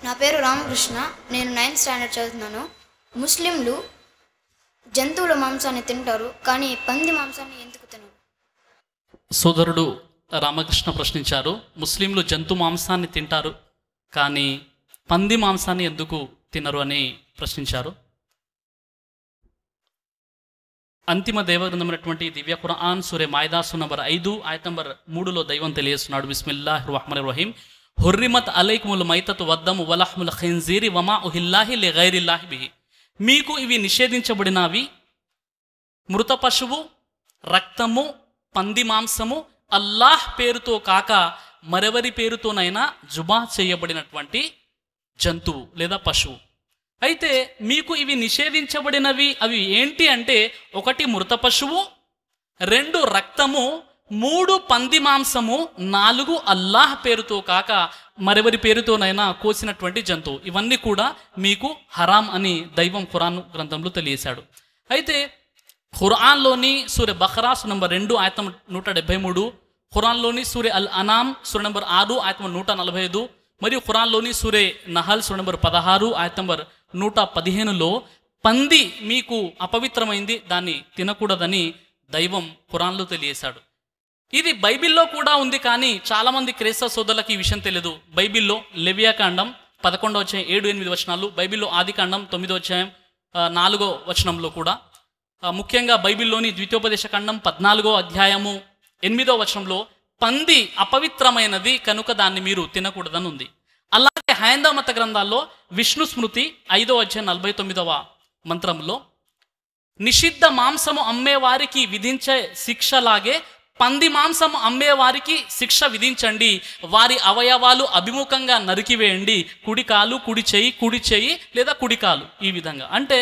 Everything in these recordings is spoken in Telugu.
నా పేరు రామకృష్ణ. నేను 9th స్టాండర్డ్ చదువుతున్నాను. ముస్లింలు జంతువుల మాంసాన్ని తింటారు, కానీ పంది మాంసాన్ని ఎందుకు తినరు? సోదరుడు రామకృష్ణ ప్రశ్నించారు. ముస్లింలు జంతు మాంసాన్ని తింటారు, కానీ పంది మాంసాన్ని ఎందుకు తినరు అని ప్రశ్నించారు. అంతిమ దేవగ్రంథమైనటువంటి దివ్య ఖురాన్ సూరే మాయిదా నంబర్ 5 ఆయత నంబర్ 3లో దైవం తెలియజేస్తున్నాడు. బిస్మిల్లాహిర్ రహ్మానిర్ రహీం. హుర్రిమత్ అలైకుముల్ మైతతు వద్దము వలహ్ముల్ ఖిన్జీరి వమా ఉహిల్లాహి లిగైరిల్లాహి బిహి. మీకు ఇవి నిషేధించబడినవి మృత పశువు, రక్తము, పంది మాంసము, అల్లాహ్ పేరుతో కాక మరెవరి పేరుతోనైనా జుబా చేయబడినటువంటి జంతువు లేదా పశువు. అయితే మీకు ఇవి నిషేధించబడినవి అవి ఏంటి అంటే, 1 మృత పశువు, 2 రక్తము, 3 పంది మాంసము, 4 అల్లాహ్ పేరుతో కాక మరెవరి పేరుతోనైనా కోసినటువంటి జంతువు. ఇవన్నీ కూడా మీకు హరాం అని దైవం ఖురాన్ గ్రంథంలో తెలియజేశాడు. అయితే ఖురాన్లోని సూర్య బఖరా నంబర్ 2 ఆయత 173, ఖురాన్లోని సూర్య అల్ అనామ్ సూర్య నంబర్ 6 ఆయత 145, మరియు ఖురాన్లోని సూర్య నహల్ సూర్య నంబర్ 16 ఆయత నంబర్ 115లో పంది మీకు అపవిత్రమైంది, దాన్ని తినకూడదని దైవం ఖురాన్లో తెలియజేశాడు. ఇది బైబిల్లో కూడా ఉంది, కానీ చాలామంది క్రైస్తవ సోదరులకు ఈ విషయం తెలియదు. బైబిల్లో లెవియాకాండం 11వ అధ్యాయం 7-8 వచనాలు, బైబిల్లో ఆదికాండం 9వ అధ్యాయం 4వ వచనంలో కూడా, ముఖ్యంగా బైబిల్లోని ద్వితీయోపదేశకాండం 14వ అధ్యాయము 8వ వచనంలో పంది అపవిత్రమైనది కనుక దాన్ని మీరు తినకూడదని ఉంది. అలాగే హైందవ మత గ్రంథాల్లో విష్ణు స్మృతి 5వ అధ్యాయం 49వ మంత్రంలో నిషిద్ధ మాంసము అమ్మేవారికి విధించే శిక్షలాగే పంది మాంసము అమ్మేవారికి శిక్ష విధించండి, వారి అవయవాలు అభిముఖంగా నరికివేయండి, కుడి కాలు కుడి చేయి లేదా కుడి కాలు. ఈ విధంగా అంటే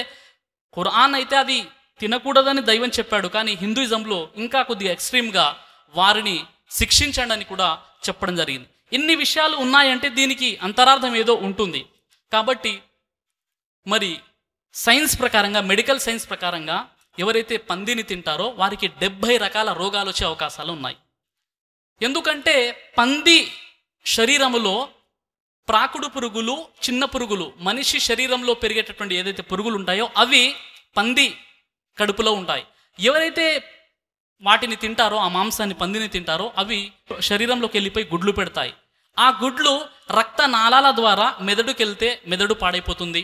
ఖురాన్ అయితే అది తినకూడదని దైవం చెప్పాడు, కానీ హిందూయిజంలో ఇంకా కొద్దిగా ఎక్స్ట్రీమ్గా వారిని శిక్షించండి అని కూడా చెప్పడం జరిగింది. ఇన్ని విషయాలు ఉన్నాయంటే దీనికి అంతరార్థం ఏదో ఉంటుంది. కాబట్టి మరి సైన్స్ ప్రకారంగా, మెడికల్ సైన్స్ ప్రకారంగా ఎవరైతే పందిని తింటారో వారికి 70 రకాల రోగాలు వచ్చే అవకాశాలు ఉన్నాయి. ఎందుకంటే పంది శరీరములో ప్రాకుడు పురుగులు, చిన్న పురుగులు, మనిషి శరీరంలో పెరిగేటటువంటి ఏదైతే పురుగులు ఉంటాయో అవి పంది కడుపులో ఉంటాయి. ఎవరైతే వాటిని తింటారో, ఆ మాంసాన్ని పందిని తింటారో, అవి శరీరంలోకి వెళ్ళిపోయి గుడ్లు పెడతాయి. ఆ గుడ్లు రక్త నాళాల ద్వారా మెదడుకి వెళ్తే మెదడు పాడైపోతుంది,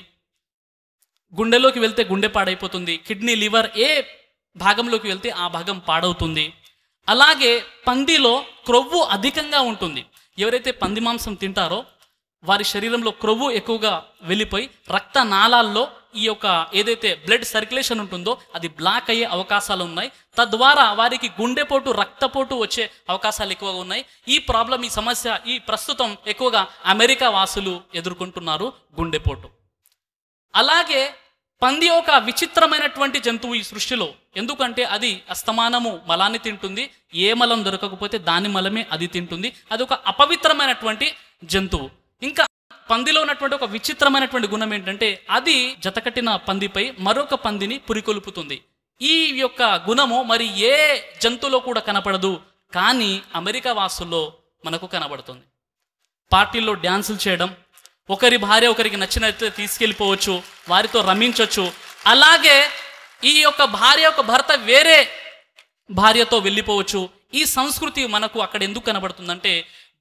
గుండెలోకి వెళ్తే గుండె పాడైపోతుంది, కిడ్నీ, లివర్ ఏ భాగంలోకి వెళ్తే ఆ భాగం పాడవుతుంది. అలాగే పందిలో క్రొవ్వు అధికంగా ఉంటుంది. ఎవరైతే పంది మాంసం తింటారో వారి శరీరంలో క్రొవ్వు ఎక్కువగా వెళ్ళిపోయి రక్త నాళాల్లో ఈ యొక్క ఏదైతే బ్లడ్ సర్క్యులేషన్ ఉంటుందో అది బ్లాక్ అయ్యే అవకాశాలు ఉన్నాయి. తద్వారా వారికి గుండెపోటు, రక్తపోటు వచ్చే అవకాశాలు ఎక్కువగా ఉన్నాయి. ఈ ప్రాబ్లం, ఈ సమస్య ఈ ప్రస్తుతం ఎక్కువగా అమెరికా వాసులు ఎదుర్కొంటున్నారు, గుండెపోటు. అలాగే పంది ఒక విచిత్రమైనటువంటి జంతువు ఈ సృష్టిలో. ఎందుకంటే అది అస్తమానము మలాన్ని తింటుంది, ఏ మలం దొరకకపోతే దాని మలమే అది తింటుంది. అది ఒక అపవిత్రమైనటువంటి జంతువు. ఇంకా పందిలో ఉన్నటువంటి ఒక విచిత్రమైనటువంటి గుణం ఏంటంటే అది జతకట్టిన పందిపై మరొక పందిని పురికొల్పుతుంది. ఈ యొక్క గుణము మరి ఏ జంతువులో కూడా కనపడదు, కానీ అమెరికా వాసుల్లో మనకు కనబడుతుంది. పార్టీల్లో డ్యాన్సులు చేయడం, ఒకరి భార్య ఒకరికి నచ్చినట్టు తీసుకెళ్ళిపోవచ్చు, వారితో రమించవచ్చు. అలాగే ఈ యొక్క భార్య యొక్క భర్త వేరే భార్యతో వెళ్ళిపోవచ్చు. ఈ సంస్కృతి మనకు అక్కడ ఎందుకు కనబడుతుందంటే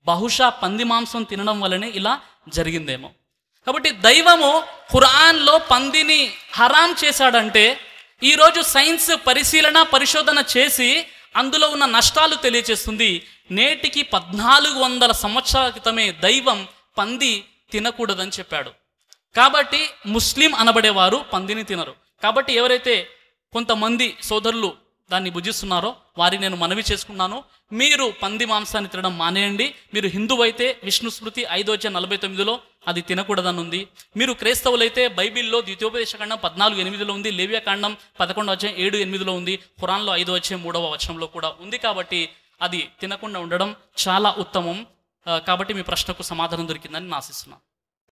బహుశా పంది మాంసం తినడం వల్లనే ఇలా జరిగిందేమో. కాబట్టి దైవము ఖురాన్లో పందిని హరాం చేశాడంటే ఈరోజు సైన్స్ పరిశోధన చేసి అందులో ఉన్న నష్టాలు తెలియజేస్తుంది. నేటికి 1400 సంవత్సరాల క్రితమే దైవం పంది తినకూడదని చెప్పాడు. కాబట్టి ముస్లిం అనబడేవారు పందిని తినరు. కాబట్టి ఎవరైతే కొంతమంది సోదరులు దాన్ని భుజిస్తున్నారో వారి నేను మనవి చేసుకున్నాను, మీరు పంది మాంసాన్ని తినడం మానేయండి. మీరు హిందువు అయితే విష్ణు స్మృతి 5:49లో అది తినకూడదని ఉంది. మీరు క్రైస్తవులైతే బైబిల్లో ద్వితీయోపదేశకాండం 14:8లో ఉంది, లేవియాకాండం 11:7-8లో ఉంది, ఖురాన్లో 5:3వ వచనంలో కూడా ఉంది. కాబట్టి అది తినకుండా ఉండడం చాలా ఉత్తమం. కాబట్టి మీ ప్రశ్నకు సమాధానం దొరికిందని ఆశిస్తున్నాను.